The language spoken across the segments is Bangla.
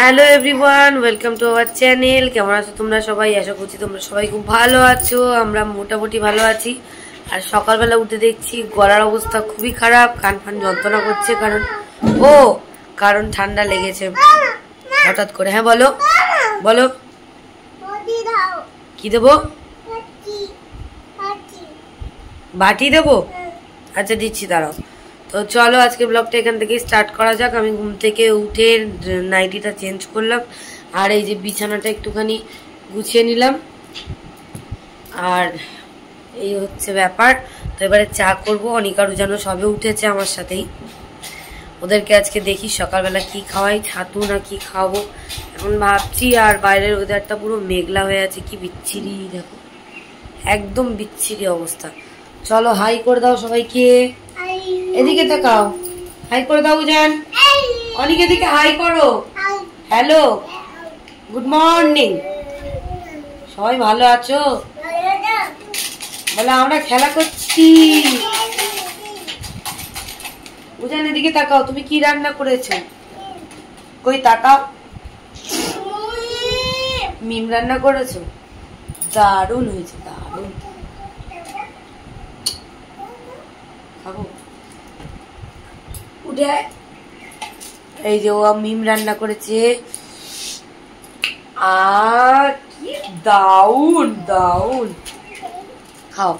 Hello everyone, welcome to our channel. কেমন আছো তোমরা সবাই? আশা করছি তোমরা সবাই খুব ভালো আছো। আমরা মোটামুটি ভালো আছি। আর সকালবেলা উঠে দেখছি গলার অবস্থা খুবই খারাপ, কান ফান যন্ত্রণা করছে, কারণ ঠান্ডা লেগেছে হঠাৎ করে। হ্যাঁ বলো বলো, কি দেবো? বাটি দেবো? আচ্ছা দিচ্ছি, দাঁড়াও। তো চলো আজকে ব্লগটা এখান থেকে স্টার্ট করা যাক। আমি ঘুম থেকে উঠে নাইটিটা চেঞ্জ করলাম, আর এই যে বিছানাটা একটুখানি গুছিয়ে নিলাম, আর এই হচ্ছে ব্যাপার। তো এবারে চা করবো। অনিকা রুজানো সবে উঠেছে আমার সাথেই। ওদেরকে আজকে দেখি সকালবেলা কি খাওয়াই, ছাতু না কি খাওয়াবো এখন ভাবছি। আর বাইরের ওয়েদারটা পুরো মেঘলা হয়ে আছে, কি বিচ্ছিরি, দেখো একদম বিচ্ছিরি অবস্থা। চলো হাই করে দাও সবাইকে, এদিকে তাকাও, হাই করে দাও জান। অনেক এদিকে হাই করো। Hello, good morning. সবাই ভালো আছো? বলে আমরা খেলা করছি। উজান এদিকে তাকাও, তুমি কি রান্না করেছো? কই তাকাও। মিম রান্না করেছো? দারুণ হয়েছে, দারুণ। খাবো? উঠে এই যে ও মিম রান্না করেছে, আর কি দারুণ দারুণ। খাও,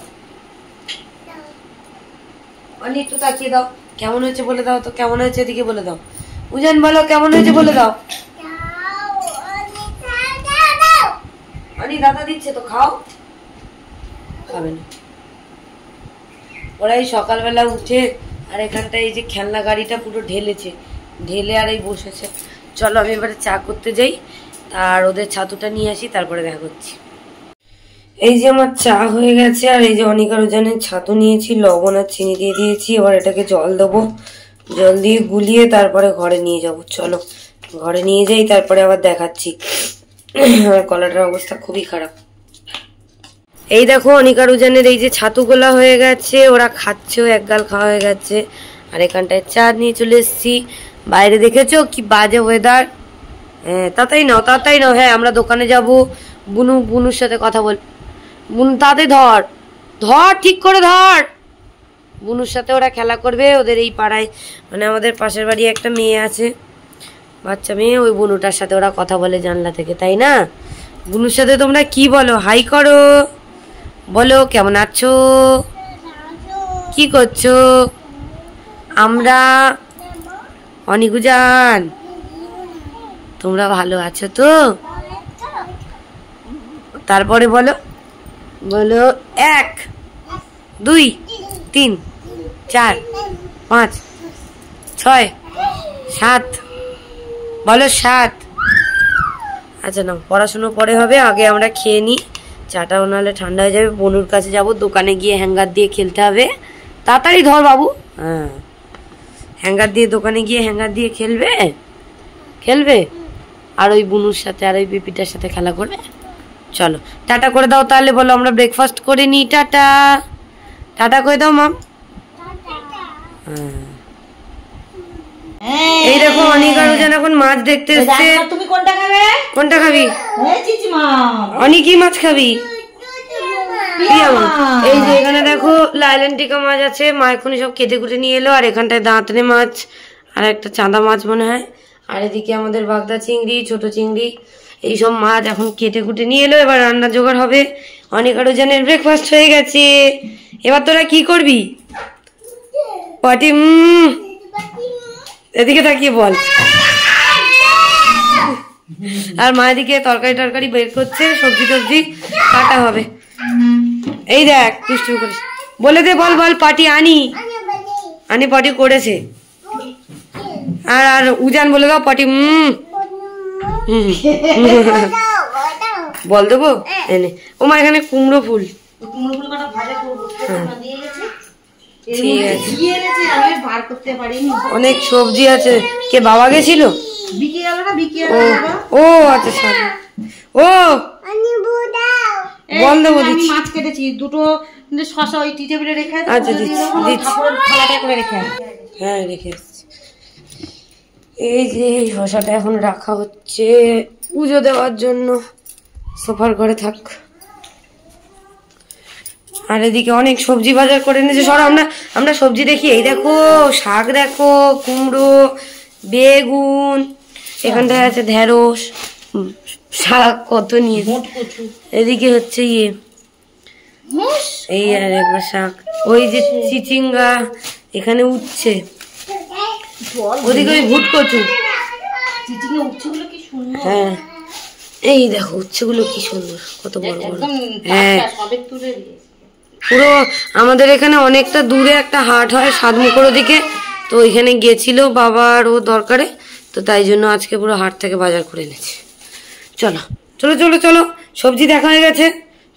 মানে একটু তাকিয়ে দাও, কেমন হয়েছে বলে দাও তো। কেমন হয়েছে এদিকে বলে দাও। উজান বলো কেমন হয়েছে বলে দাও। অনি দাদা দিচ্ছে তো, খাও। খাবে না ওরাই সকালবেলা উঠে, আর এখানটা এই যে খেলনা গাড়িটা পুরো ঢেলে আর এই বসেছে। চলো আমি এবারে চা করতে যাই, আর ওদের ছাতুটা নিয়ে আসি, তারপরে দেখা করছি। এই যে আমার চা হয়ে গেছে, আর এই যে অনিকা রোজানের ছাতু নিয়েছি, লবণ আর চিনি দিয়ে দিয়েছি। এবার এটাকে জল দেবো, জল দিয়ে গুলিয়ে তারপরে ঘরে নিয়ে যাব। চলো ঘরে নিয়ে যাই, তারপরে আবার দেখাচ্ছি। আমার গলাটার অবস্থা খুবই খারাপ। এই দেখো অনিকা রুজানের এই যে ছাতুগুলা হয়ে গেছে, ওরা খাচ্ছেও, এক গাল খাওয়া হয়ে গেছে। আর এখানটায় চা নিয়ে চলে এসেছি। বাইরে দেখেছো কি বাজে ওয়েদার। হ্যাঁ তাড়াতাড়ি নাও। হ্যাঁ আমরা দোকানে যাব। বুনুর সাথে কথা বল। বুনু তাতে ধর ঠিক করে ধর। বুনুর সাথে ওরা খেলা করবে। ওদের এই পাড়ায়, মানে আমাদের পাশের বাড়ি একটা মেয়ে আছে, বাচ্চা মেয়ে, ওই বুনুটার সাথে ওরা কথা বলে জানলা থেকে, তাই না? বুনুর সাথে তোমরা কি বলো? হাই করো, বলো কেমন আছো, কি করছো? আমরা অনিকুজান, তোমরা ভালো আছো তো? তারপরে বলো 1 2 3 4 5 6 7, বলো 7। আচ্ছা না, পড়াশুনো পরে হবে, আগে আমরা খেয়ে নিই। চাটাও নাহলে ঠান্ডা হয়ে যাবে। বনুর কাছে যাব, দোকানে গিয়ে হ্যাঙ্গার দিয়ে খেলতে হবে। তাড়াতাড়ি ধর বাবু। হ্যাঁ হ্যাঙ্গার দিয়ে, দোকানে গিয়ে হ্যাঙ্গার দিয়ে খেলবে আর ওই বুনুর সাথে আর ওই পিপিটার সাথে খেলা করবে। চলো টাটা করে দাও তাহলে। বলো আমরা ব্রেকফাস্ট করে নিই। টাটা করে দাও মাম। এই দেখো অনিকা রোজান এখন মাছ দেখতে এসছে। তুমি কোনটা খাবি? অনি কি মাছ খাবি? এই যে এখানে দেখো লাইলেন টিকা মাছ আছে, মা এখনই সব কেটে কুটে নিয়ে এলো। আর এখানটায় দাঁতনে মাছ আর একটা চাঁদা মাছ মনে হয়। আর এদিকে আমাদের বাগদা চিংড়ি, ছোট চিংড়ি, এইসব মাছ এখন কেটে কুটে নিয়ে এলো। এবার রান্না জোগাড় হবে। অনিকা রোজানের ব্রেকফাস্ট হয়ে গেছে। এবার তোরা কি করবি? পটি এদিকে তাকিয়ে বল। আর মা এদিকে তরকারি বের করছে, সবজি টবজি কাটা হবে। এই দেখ দুষ্টু করিস, বলে দে, বল পাটি আনি পাটি করেছে। আর উজান বলে দাও পাটি বল দেবো এনে। ও মা এখানে কুমড়ো ফুল, ঠিক আছে, অনেক সবজি আছে। কে বাবা গেছিল? ও আচ্ছা, ও বল দেবো, মাছ কেটেছি দুটো, শশা ওই টি টেবিলে রেখে। আচ্ছা দিচ্ছি। হ্যাঁ রেখে এসছি। এই যে শসাটা এখন রাখা হচ্ছে পুজো দেওয়ার জন্য, সোফার ঘরে থাক। আর এদিকে অনেক সবজি বাজার করে এনেছে। সর আমরা সবজি দেখি। এই দেখো শাক, দেখো কুমড়ো, বেগুন, এখানটায় আছে ঢেঁড়স, শাক কত নিয়ে। এদিকে হচ্ছে এই আর একবার শাক, ওই যে চিচিঙ্গা, এখানে উঠছে, ওদিকে ওই ভুট কচু। হ্যাঁ এই দেখো উচ্ছেগুলো কি সুন্দর, কত বড় বড়। হ্যাঁ পুরো আমাদের এখানে অনেকটা দূরে একটা হাট হয় সাতমুখর দিকে, তো ওইখানে গেছিল বাবার ও দরকারে, তো তাই জন্য আজকে পুরো হাট থেকে বাজার করে এনেছে। চলো চলো চলো চলো, সবজি দেখা হয়ে গেছে,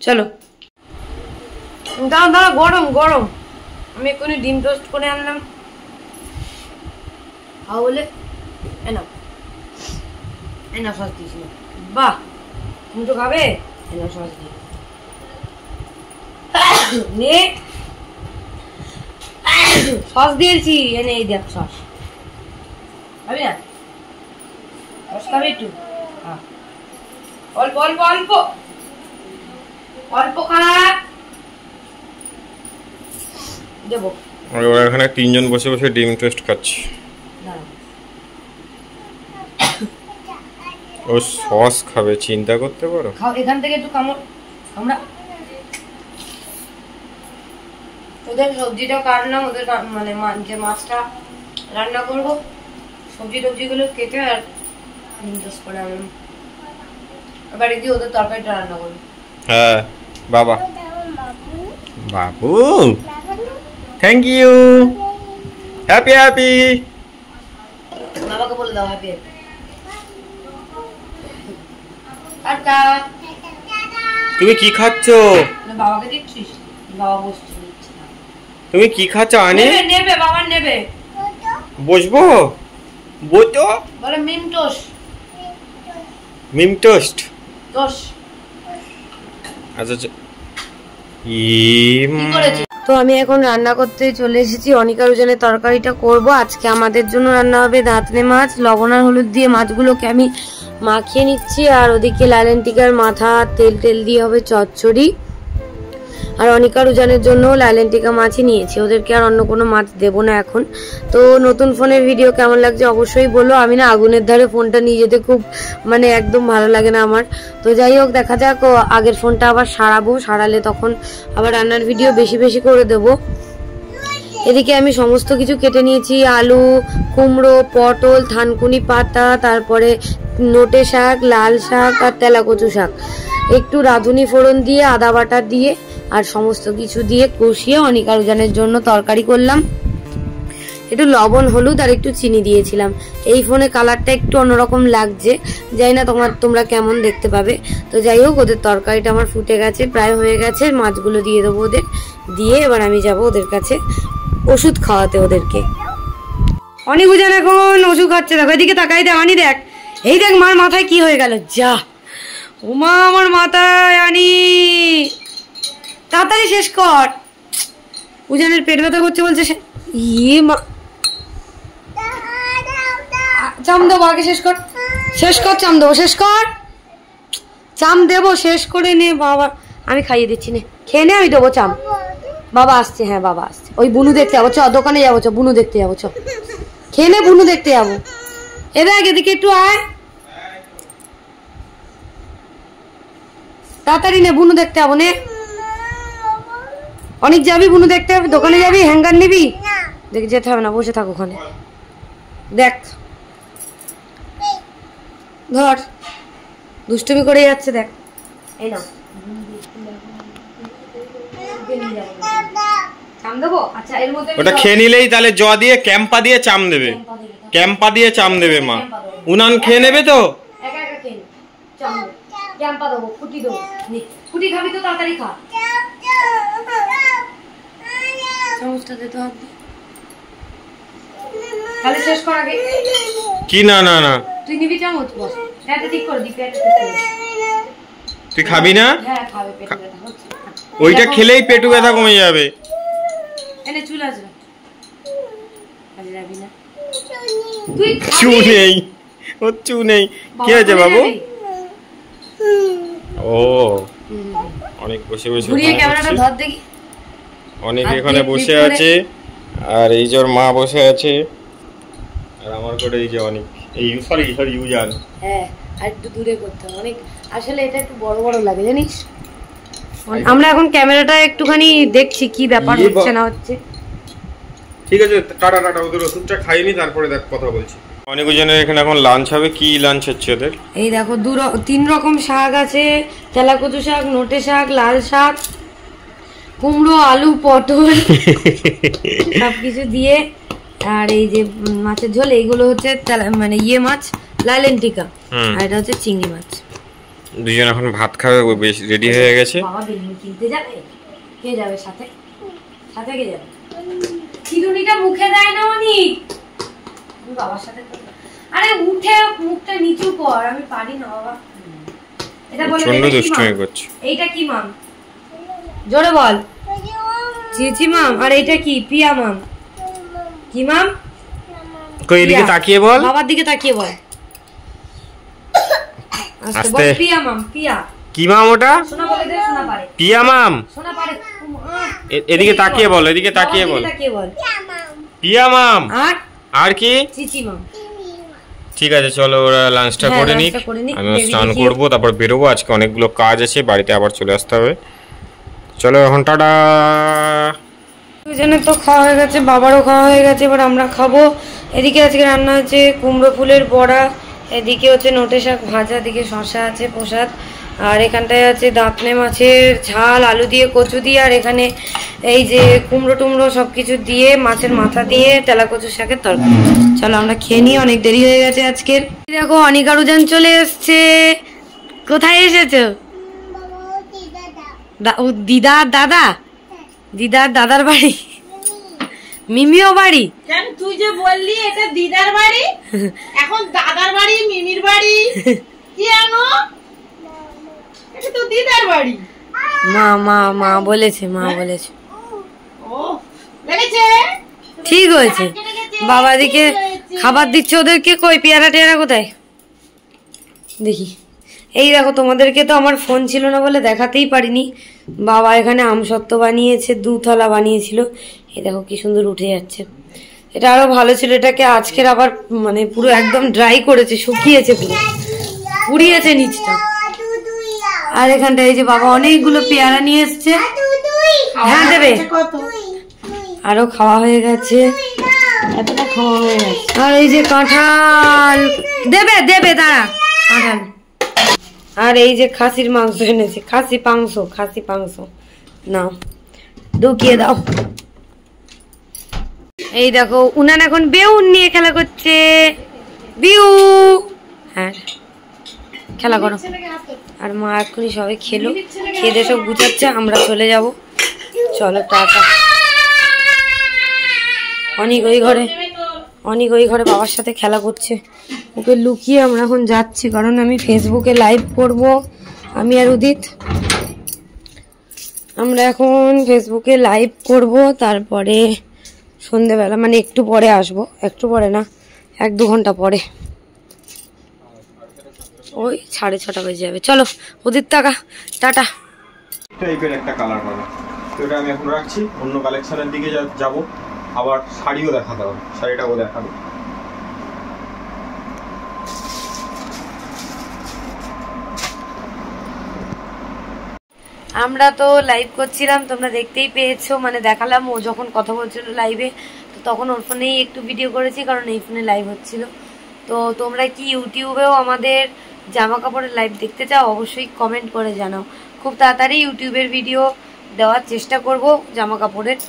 চলো। দাঁড়া দাঁড়া, গরম গরম। আমি এক্ষুনি ডিম টোস্ট করে আনলাম, বলে এনা এনা সস দিয়েছিল। বাহ, তুমি তো খাবে, এনা সস দিয়ে নে, সস দিয়েছি, এনে এই দেখ সস খাবি না? সস খাবি একটু? অল্প অল্প অল্প অল্প খা দেবো। ওরা এখানে তিনজন বসে বসে ডিম টোস্ট খাচ্ছে। ও সস খাবে, চিন্তা করতে পারো। খাও এখান থেকে একটু কামড়। আমরা ওদের সবজিটাও কাটলাম, ওদের মানে যে মাছটা রান্না করবো, সবজি টবজিগুলো কেটে আর টোস্ট করে আনলাম। বাড়ি দিয়ে ওদের তরকারিটা রান্না করবো। হ্যাঁ বাবা, বাবু থ্যাংক ইউ, হ্যাপি হ্যাপি। বাবাকে বলে দাও হ্যাপি হ্যাপি। টাটা। তুমি কি খাচ্ছ? বাবাকে দিচ্ছিস? বাবা বসছে। তুমি কি খাচ্ছ? আনে নেবে বাবা নেবে। বসবো বসো, বলে মিম টোস্ট। মিম টোস্ট টোস্ট। আচ্ছা তো আমি এখন রান্না করতে চলে এসেছি। অনিকার ওজনের তরকারিটা করব আজকে। আমাদের জন্য রান্না হবে দাঁতনে মাছ। লবণ আর হলুদ দিয়ে মাছগুলোকে আমি মাখিয়ে নিচ্ছি, আর ওদিকে লাইলেন্টিকার মাথা তেল টেল দিয়ে হবে চচ্চড়ি। আর অনিকার উজানের জন্য লাইলেন্টিকা মাছই নিয়েছি, ওদেরকে আর অন্য কোনো মাছ দেবো না এখন। তো নতুন ফোনের ভিডিও কেমন লাগছে অবশ্যই বলো। আমি না আগুনের ধারে ফোনটা নিয়ে যেতে খুব মানে একদম ভালো লাগে না আমার। তো যাই হোক, দেখা যাক, আগের ফোনটা আবার সারাবো, সারালে তখন আবার রান্নার ভিডিও বেশি বেশি করে দেবো। এদিকে আমি সমস্ত কিছু কেটে নিয়েছি, আলু, কুমড়ো, পটল, থানকুনি পাতা, তারপরে নোটে শাক, লাল শাক আর তেলাকচু শাক। একটু রাঁধুনি ফোড়ন দিয়ে আদা বাটা দিয়ে আর সমস্ত কিছু দিয়ে কষিয়ে অনিকার উজানের জন্য তরকারি করলাম। একটু লবণ হলুদ আর একটু চিনি দিয়েছিলাম। এই ফোনে কালারটা একটু অন্যরকম লাগছে, জানি না তোমরা কেমন দেখতে পাবে। তো যাই হোক, ওদের তরকারিটা আমার ফুটে গেছে, প্রায় হয়ে গেছে। মাছগুলো দিয়ে দেবো ওদের, দিয়ে এবার আমি যাব ওদের কাছে ওষুধ খাওয়াতে ওদেরকে। অনেক উজান এখন ওষুধ খাচ্ছে, দেখো এদিকে তাকাই দেখ, আনি দেখ, এই দেখ মার মাথায় কি হয়ে গেল। যা ওমা, আমার মাথায় আনি, তাড়াতাড়ি শেষ কর। উজানের পেট ব্যথা করছে বলছে। ইয়ে মা, চাম দেবো, আগে শেষ কর, শেষ কর, চাম দেবো, শেষ কর, চাম দেবো, শেষ করে নে বাবা। আমি খাইয়ে দিচ্ছি, নে খেয়ে নে, আমি দেবো চাম। বাবা আসছে, হ্যাঁ বাবা আসছে। ওই বুনু দেখতে যাবো, চ দোকানে যাবো, চ বুনু দেখতে যাবো, চ খেয়ে নে, বুনু দেখতে যাবো। এ দেখ এদিকে একটু আয়, তাড়াতাড়ি নে, বুনু দেখতে যাবো, নে। অনেক যাবি বুনু দেখতে হবে, দোকানে যাবি, হ্যাঙ্গার নিবি? দেখ যেতে হবে না, বসে থাক ওখানে, দেখ ধর দুষ্টুমি করে যাচ্ছে, দেখ এই নাও চাম দেবো। আচ্ছা এর মধ্যে ওটা খেয়ে নিলেই তাহলে জ দিয়ে ক্যাম্পা দিয়ে চাম দেবে, ক্যাম্পা দিয়ে চাম দেবে মা। উনান খেয়ে নেবে তো, একা একা খেয়ে চাম দেবো, ক্যাম্পা দেবো, ফুটি দেবো। ফুটি খাবি তো তাড়াতাড়ি খা। চামচটা দে তো, হাত দে, তাহলে শেষ কর আগে। কি না না না, তুই নিবি চামচ, বস এটা ঠিক করে দি, পেটে তুই খাবি না? হ্যাঁ খাবে, পেটে ব্যথা হচ্ছে। ওইটা খেলেই পেটু ব্যথা কমে যাবে। এনে চুল আসবে, আজ যাবি না। চু নেই, ও চু নেই। কি হয়েছে বাবু? ও অনেক বসে বসে অনেক এখানে বসে আছে, আর এই যে ওর মা বসে আছে, আর আমার করে এই যে অনেক এই সরি ইউজান। হ্যাঁ আর একটু দূরে করতে হবে অনেক, আসলে এটা একটু বড় বড় লাগে জানিস। আমরা এখন ক্যামেরাটা একটুখানি দেখছি কি ব্যাপার হচ্ছে না হচ্ছে। ঠিক আছে টাটা টাটা, ওদের ওষুধটা খাইনি তারপরে দেখ কথা বলছি। অনেকজনের এখানে এখন লাঞ্চ হবে। কি লাঞ্চ হচ্ছে ওদের? এই দেখো 3 রকম শাক আছে, তেলাকুচু শাক, নোটে শাক, লাল শাক, কুমড়ো, আলু, পটল সবকিছু দিয়ে, আর এই যে মাছের ঝোল। এইগুলো হচ্ছে মানে ইয়ে মাছ, লালেন্টিকা, আর এটা হচ্ছে চিংড়ি মাছ। দুজন এখন ভাত খাবে, বেশ রেডি হয়ে গেছে। বাবা বেলুন কিনতে যাবে? কে যাবে সাথে? সাথে কে যাবে? চিরুনিটা মুখে দেয় না অনেক, বাবার সাথে। আরে উঠে মুখটা নিচু কর, আমি পারি না বাবা। এটা বলে দুষ্টুমি করছে। এইটা কি মাম? জোরে বল। চিচি মাম। আর এইটা কি? পিয়া মাম। কি মাম? কই এদিকে তাকিয়ে বল, বাবার দিকে তাকিয়ে বল। আস্তে বল। পিয়া মাম। পিয়া কি মাম? ওটা শোনা বলে দে, শোনা পারে। পিয়া মাম। শোনা পারে। এদিকে তাকিয়ে বল, এদিকে তাকিয়ে বল। পিয়া মাম। আর কি? চিচি মাম। ঠিক আছে চলো ওরা লাঞ্চটা করে নিক, আমি স্নান করবো, তারপর বেরোবো। আজকে অনেকগুলো কাজ আছে, বাড়িতে আবার চলে আসতে হবে। চলো এখন টাটা। দুজনের তো খাওয়া হয়ে গেছে, বাবারও খাওয়া হয়ে গেছে, এবার আমরা খাবো। এদিকে আজকে রান্না হচ্ছে কুমড়ো ফুলের বড়া, এদিকে হচ্ছে নোটে শাক ভাজা, এদিকে শসা আছে প্রসাদ, আর এখানটায় আছে দাঁতনে মাছের ঝাল, আলু দিয়ে কচু দিয়ে, আর এখানে এই যে কুমড়ো টুমড়ো সব কিছু দিয়ে, মাছের মাথা দিয়ে তেলাকচু শাকের তরকারি। চলো আমরা খেয়ে নিই, অনেক দেরি হয়ে গেছে আজকের। দেখো অনিকারুজান চলে এসছে। কোথায় এসেছো? দিদার দাদা? দিদার দাদার বাড়ি? মিমিও বাড়ি? কেন তুই যে বললি এটা দিদার বাড়ি, এখন দাদার বাড়ি, মিমির বাড়ি কেন? এটা তো দিদার বাড়ি। মা মা মা বলেছে, মা বলেছে। ও লেগেছে, ঠিক হয়েছে। বাবা দিকে খাবার দিচ্ছে ওদেরকে। কই পেয়ারা টেয়ারা কোথায় দেখি। এই দেখো তোমাদেরকে তো আমার ফোন ছিল না বলে দেখাতেই পারিনি। বাবা এখানে আমসত্ত্ব বানিয়েছে, 2 থালা বানিয়েছিল। এই দেখো কি সুন্দর উঠে যাচ্ছে। এটা আরো ভালো ছিল, এটাকে আজকের আবার মানে পুরো একদম ড্রাই করেছে, শুকিয়েছে, পুরো পুড়িয়েছে নিচটা। আর এখানটা এই যে বাবা অনেকগুলো পেয়ারা নিয়ে এসছে। হ্যাঁ দেবে, আরো খাওয়া হয়ে গেছে, এতটা খাওয়া হয়ে গেছে। আর এই যে কাঁঠাল দেবে, দেবে দাঁড়া, কাঁঠাল। আর এই যে খাসির মাংস এনেছে, খাসি পাংস নাও, ঢুকিয়ে দাও। এই দেখো উনান এখন বেউন নিয়ে খেলা করছে। বিউ, হ্যাঁ খেলা করো। আর মা এক্ষুনি সবাই খেলো, খেয়ে দিয়ে সব গুছাচ্ছে, আমরা চলে যাব। চলো টাটা। অনেক ওই ঘরে বাবার সাথে খেলা করছে, ওকে লুকিয়ে আমরা এখন যাচ্ছি, কারণ আমি ফেসবুকে লাইভ করব, আমি আর উদিত। আমরা এখন ফেসবুকে লাইভ করব, তারপরে সন্ধেবেলা মানে একটু পরে আসবো, একটু পরে না 1-2 ঘন্টা পরে, ওই 6:30 বেজে যাবে। চলো উদিত টাটা। টাইপের একটা কালার পাবে, তো এটা আমি এখন রাখছি, অন্য কালেকশনের দিকে যাব। আবার শাড়িও দেখাতে হবে, শাড়িটাও দেখাবো। আমরা তো লাইভ করছিলাম, তোমরা দেখতেই পেয়েছো, মানে দেখালাম। ও যখন কথা বলছিল লাইভে, তো তখন ওর ফোনেই একটু ভিডিও করেছি, কারণ এই ফোনে লাইভ হচ্ছিল। তো তোমরা কি ইউটিউবেও আমাদের জামা কাপড়ের লাইভ দেখতে চাও? অবশ্যই কমেন্ট করে জানাও। খুব তাড়াতাড়ি ইউটিউবের ভিডিও দেওয়ার চেষ্টা করব জামা কাপড়ের।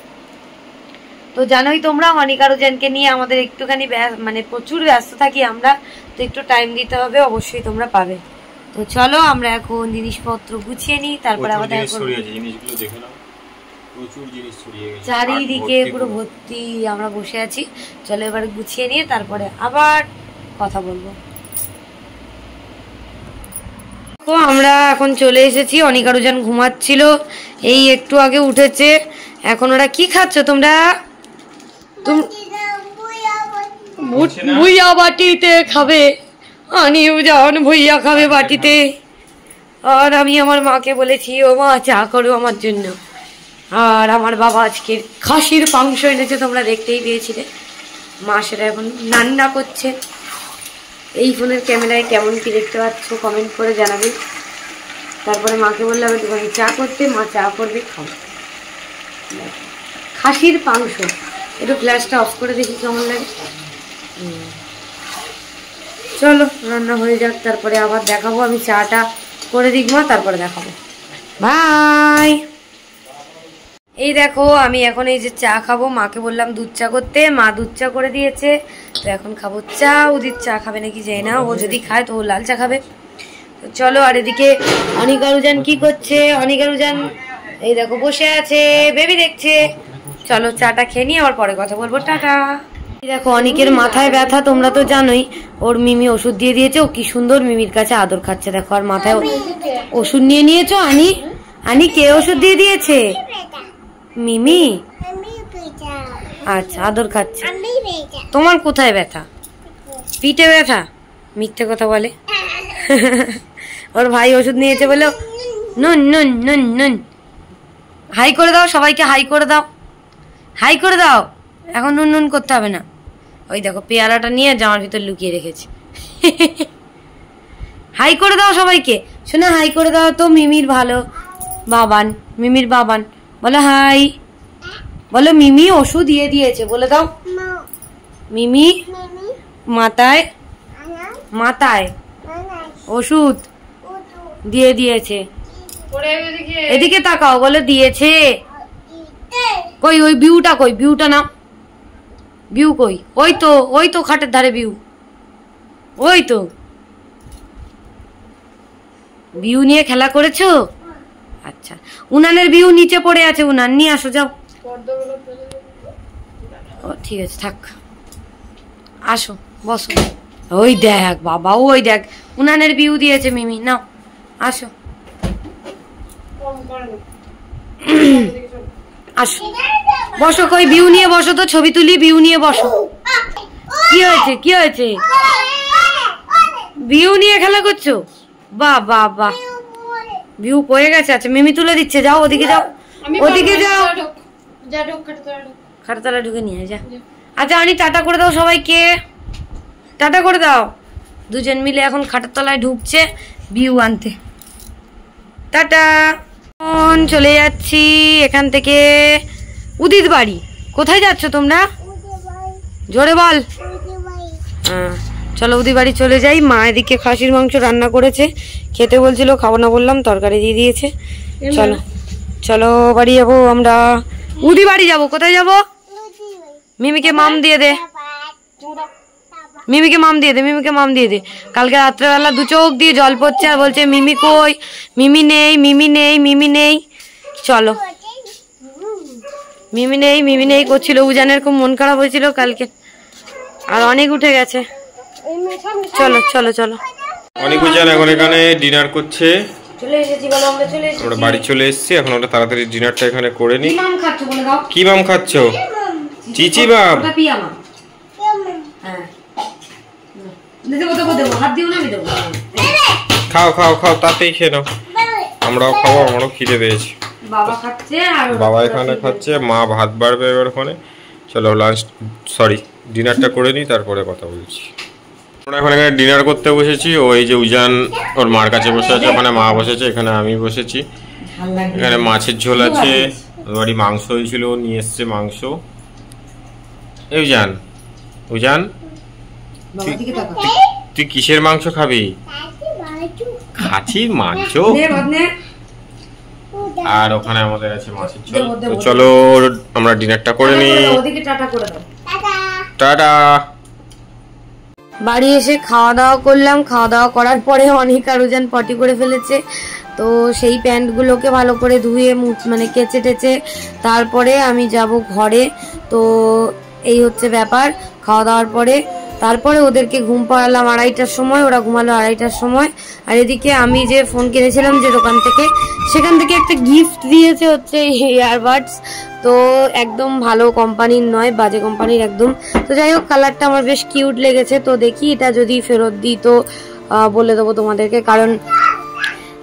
তো জানোই তোমরা অনিকারুজানকে নিয়ে আমাদের একটুখানি মানে প্রচুর ব্যস্ত থাকি আমরা, তো একটু টাইম দিতে হবে, অবশ্যই তোমরা পাবে। তো চলো আমরা এখন জিনিসপত্র গুছিয়ে নিই, তারপরে আবার দেখা করব। জিনিসগুলো দেখে নাও, প্রচুর জিনিস ছড়িয়ে গেছে চারিদিকে, পুরো ভর্তি আমরা বসে আছি। চলো এবার গুছিয়ে নিয়ে তারপরে আবার কথা বলবো। তো আমরা এখন চলে এসেছি, অনিকারুজান ঘুমাচ্ছিল, এই একটু আগে উঠেছে। এখন ওরা কি খাচ্ছ তোমরা? ভুইয়া বাটিতে খাবে, আনিও যান ভুইয়া খাবে বাটিতে। আর আমি আমার মাকে বলেছি, ও মা চা করো আমার জন্য। আর আমার বাবা আজকে খাসির মাংস এনেছে, তোমরা দেখতেই পেয়েছিলে। মা সেটা এখন রান্না করছে। এই ফোনের ক্যামেরায় কেমন কি দেখতে পাচ্ছ কমেন্ট করে জানাবে। তারপরে মাকে বললাম একটুখানি চা করতে, মা চা করবে, খাও। খাসির মাংস। একটু গ্যাসটা অফ করে দেখি কেমন লাগে। চলো রান্না হয়ে যাক, তারপরে আবার দেখাবো। আমি চাটা করে দিক মা, তারপরে দেখাবো। বাই। এই দেখো আমি এখন এই যে চা খাবো। মাকে বললাম দুধ চা করতে, মা দুধ চা করে দিয়েছে। তো এখন খাবো চা। উদিত চা খাবে নাকি জানি না, ও যদি খায় তো ও লাল চা খাবে। তো চলো। আর এদিকে অনিকারুজান কি করছে? অনিকারুজান এই দেখো বসে আছে, বেবি দেখছে। চলো চাটা খেয়ে নিয়ে আবার পরে কথা বলবো। টাটা। দেখো অনিকের মাথায় ব্যথা, তোমরা তো জানোই। ওর মিমি ওষুধ দিয়ে দিয়েছে, ও কি সুন্দর মিমির কাছে আদর খাচ্ছে। দেখো আর মাথায় ওষুধ নিয়ে নিয়েছো। আনি আনি কে ওষুধ দিয়ে দিয়েছে? মিমি। আচ্ছা আদর খাচ্ছে। তোমার কোথায় ব্যথা? পিঠে ব্যথা? মিথ্যে কথা বলে। ওর ভাই ওষুধ নিয়েছে বলে নুন নুন নুন নুন। হাই করে দাও সবাইকে, হাই করে দাও, হাই করে দাও। এখন নুন নুন করতে হবে না। ওই দেখো পেয়ারাটা নিয়ে জামার ভিতর লুকিয়ে রেখেছি। হাই করে দাও সবাইকে। শোনা হাই করে দাও তো। মিমির ভালো বাবান, মিমির বাবান বলো হাই। বলো মিমি ওষুধ দিয়ে দিয়েছে, বলে দাও। মিমি মাথায় মাথায় ওষুধ দিয়ে দিয়েছে। এদিকে তাকাও, বলে দিয়েছে। কই ওই বিউটা, কই বিউটা নাও। বিউ কই? ওই তো খাটের ধারে বিউ। ওই তো বিউ নিয়ে খেলা করেছো? আচ্ছা উনানের বিউ নিচে পড়ে আছে, উনান নিয়ে আসো যাও। ও ঠিক আছে থাক, আসো বসো। ওই দেখ বাবা, ওই দেখ উনানের বিউ দিয়েছে মিমি, নাও আসো। আসো বসো। কই বিউ নিয়ে বসো তো, ছবি তুলি। বিউ নিয়ে বসো। কি হয়েছে কি হয়েছে? বিউ নিয়ে খেলা করছো? বাহ বাহ বাহ, বিউ পড়ে গেছে। আচ্ছা মিমি তুলে দিচ্ছে, যাও ওদিকে যাও, ওদিকে যাও। খাটতলা ঢুকে নিয়ে যা। আচ্ছা আমি টাটা করে দাও সবাইকে, টাটা করে দাও। দুজন মিলে এখন খাটের তলায় ঢুকছে বিউ আনতে। টাটা। চলে যাচ্ছি এখান থেকে উদিত বাড়ি। কোথায় যাচ্ছ তোমরা? জোরে বল। হ্যাঁ চলো উদিত বাড়ি চলে যাই। মা এদিকে খাসির মাংস রান্না করেছে, খেতে বলছিল, খাবো না বললাম, তরকারি দিয়ে দিয়েছে। চলো চলো বাড়ি যাবো আমরা। উদি বাড়ি যাবো। কোথায় যাবো? মিমিকে মাম দিয়ে দে, মিমিকে মাম দিয়ে দে, মিমিকে মাম দিয়ে দে। কালকে রাত্রেবেলা দু চোখ দিয়ে জল পড়ছে আর বলছে মিমি কই, মিমি নেই, মিমি নেই, মিমি নেই। চলো মিমি নেই, মিমি নেই করছিল। উজানের খুব মন খারাপ হয়েছিল কালকে, আর অনেক উঠে গেছে। চলো চলো চলো। অনেক উজান এখন এখানে ডিনার করছে। চলে এসেছি বলো, আমরা চলে এসেছি। আমরা বাড়ি চলে এসেছি, এখন ওটা তাড়াতাড়ি ডিনারটা এখানে করে নি। কি মাম খাচ্ছ বলে দাও? কি মাম খাচ্ছ? চিচি মাম। ওটা পিয়া মাম। হ্যাঁ দেবো দেবো দেবো, হাত দিও না, আমি দেবো। খাও খাও খাও, তাতেই খেয়ে নাও। আমরাও খাবো, আমারও খিদে পেয়েছে। বাবা খাচ্ছে আর বাবা এখানে খাচ্ছে, মা ভাত বাড়বে এবার ওখানে। চলো লাঞ্চ ডিনারটা করে নিই, তারপরে কথা বলছি। আমরা এখন এখানে ডিনার করতে বসেছি। ওই যে উজান ওর মার কাছে বসে আছে, ওখানে মা বসেছে, এখানে আমি বসেছি। এখানে মাছের ঝোল আছে, বাড়ি মাংস হয়েছিল, নিয়ে এসছে মাংস। এই উজান, উজান তুই কিসের মাংস খাবি? খাসির মাংস। আর ওখানে আমাদের আছে মাছের ঝোল। তো চলো আমরা ডিনারটা করে নিই। টাটা। বাড়ি এসে খাওয়া দাওয়া করলাম। খাওয়া দাওয়া করার পরে অনেক আরুজান পটি করে ফেলেছে, তো সেই প্যান্টগুলোকে ভালো করে ধুয়ে মানে কেচে টেচে তারপরে আমি যাব ঘরে। তো এই হচ্ছে ব্যাপার। খাওয়া দাওয়ার পরে তারপরে ওদেরকে ঘুম পাড়ালাম 2:30টার সময়, ওরা ঘুমালো 2:30টার সময়। আর এদিকে আমি যে ফোন কিনেছিলাম যে দোকান থেকে, সেখান থেকে একটা গিফট দিয়েছে হচ্ছে ইয়ারবাডস। তো একদম ভালো কোম্পানির নয়, বাজে কোম্পানির একদম। তো যাই হোক, কালারটা আমার বেশ কিউট লেগেছে। তো দেখি এটা যদি ফেরত দিই তো বলে দেবো তোমাদেরকে, কারণ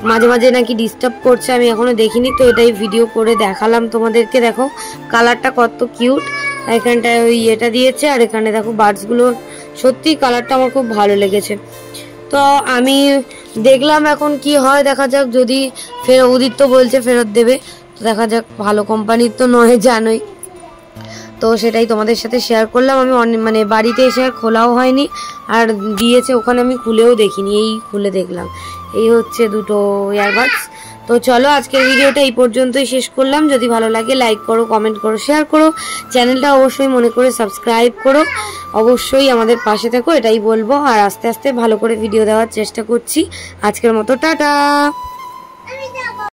মাঝে মাঝে নাকি ডিস্টার্ব করছে, আমি এখনো দেখিনি। তো এটাই ভিডিও করে দেখালাম তোমাদেরকে। দেখো কালারটা কত কিউট, এখানটায় ওই এটা দিয়েছে, আর এখানে দেখো বার্ডসগুলো। সত্যি কালারটা আমার খুব ভালো লেগেছে। তো আমি দেখলাম এখন কি হয়, দেখা যাক। যদি উদিত তো বলছে ফেরত দেবে, তো দেখা যাক। ভালো কোম্পানির তো নয়, জানোই। তো সেটাই তোমাদের সাথে শেয়ার করলাম। আমি মানে বাড়িতে এসে আর খোলাও হয়নি, আর দিয়েছে ওখানে আমি খুলেও দেখিনি, এই খুলে দেখলাম। এই হচ্ছে দুটো ইয়ারবাডস। তো চলো আজকের ভিডিওটা এই পর্যন্তই শেষ করলাম। যদি ভালো লাগে লাইক করো, কমেন্ট করো, শেয়ার করো। চ্যানেলটা অবশ্যই মনে করে সাবস্ক্রাইব করো। অবশ্যই আমাদের পাশে থেকো, এটাই বলবো। আর আস্তে আস্তে ভালো করে ভিডিও দেওয়ার চেষ্টা করছি। আজকের মতো টাটা।